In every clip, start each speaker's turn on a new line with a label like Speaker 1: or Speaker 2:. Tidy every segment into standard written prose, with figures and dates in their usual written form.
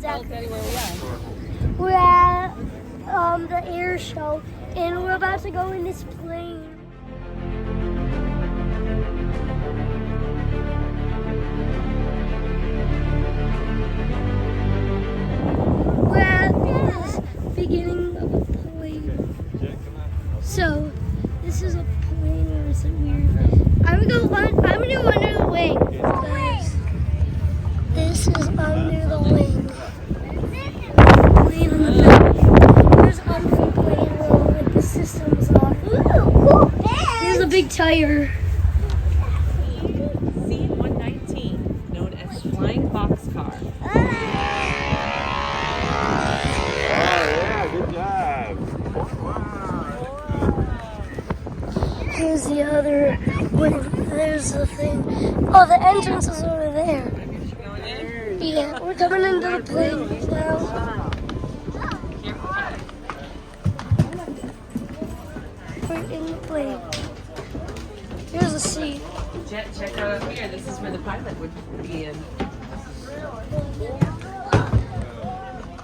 Speaker 1: exactly.
Speaker 2: Tell Daddy where we are.
Speaker 1: We're at the Airshow, and we're about to go in this plane. We're at this beginning of a plane. So this is a plane, or is it weird? I'm gonna go under the wing. Guys. This is under the wing. Plane on the back. There's under the plane where the systems are. Ooh, cool. There's a big tire.
Speaker 2: C-119, known as Flying Boxcar.
Speaker 3: Yeah, good job.
Speaker 1: Here's the other wing. There's the thing. Oh, the entrance is over there. Yeah, we're coming into the plane now. We're in the plane. Here's a seat.
Speaker 2: Jet, check out up here. This is where the pilot would be in.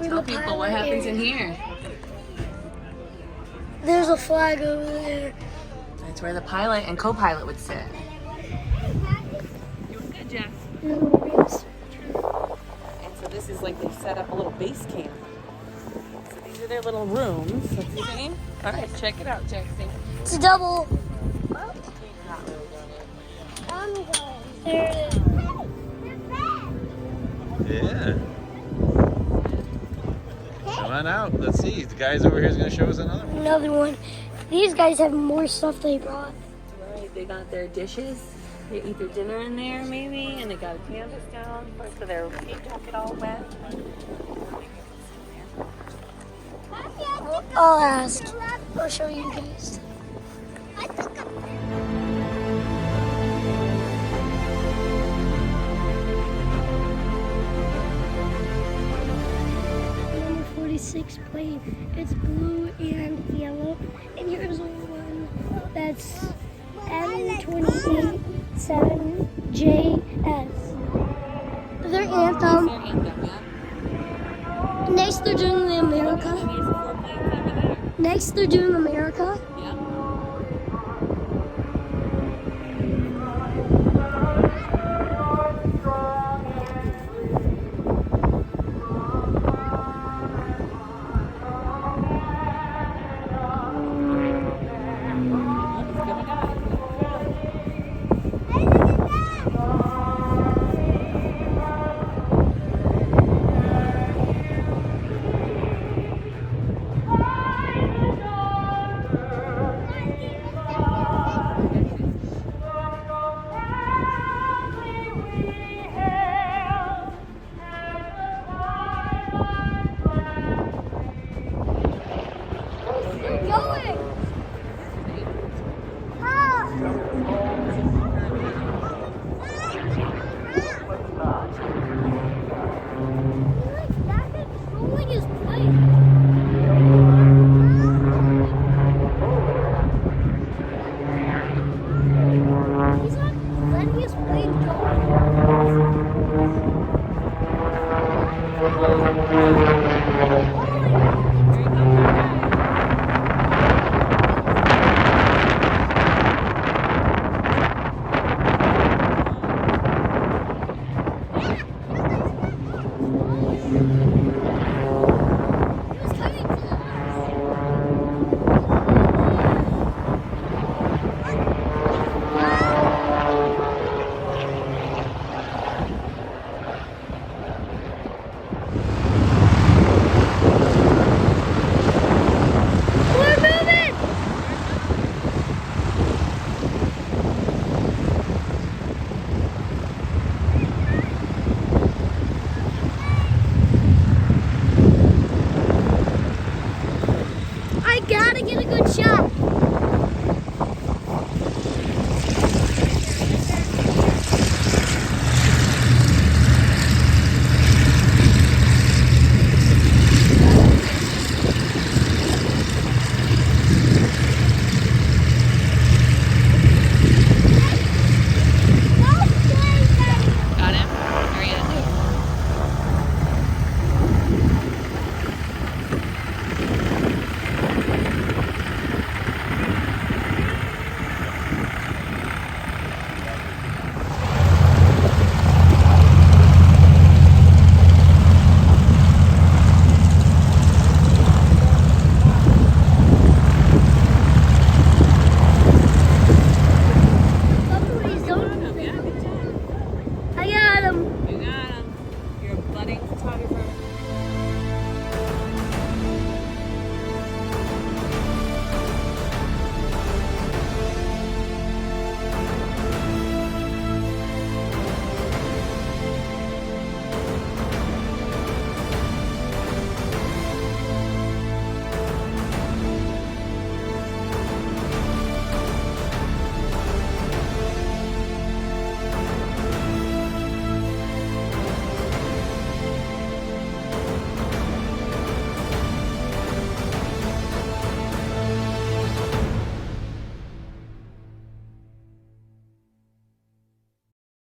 Speaker 2: Tell people what happens in here.
Speaker 1: There's a flag over there.
Speaker 2: That's where the pilot and co-pilot would sit. Doing good, Jeff. And so this is like they set up a little base camp. So these are their little rooms. What's your name? All right, check it out, Jackson.
Speaker 1: It's a double. There it is.
Speaker 3: Yeah. Come on out. Let's see. The guys over here is going to show us another one.
Speaker 1: Another one. These guys have more stuff they brought.
Speaker 2: Right, they got their dishes. They eat their dinner in there, maybe, and they got a canvas down so their feet don't get all wet.
Speaker 1: I'll ask. I'll show you guys. Number 46 plane. It's blue and yellow. And here's one that's M287JS. Their anthem. Next, they're doing the America. Next, they're doing America.
Speaker 2: Yeah.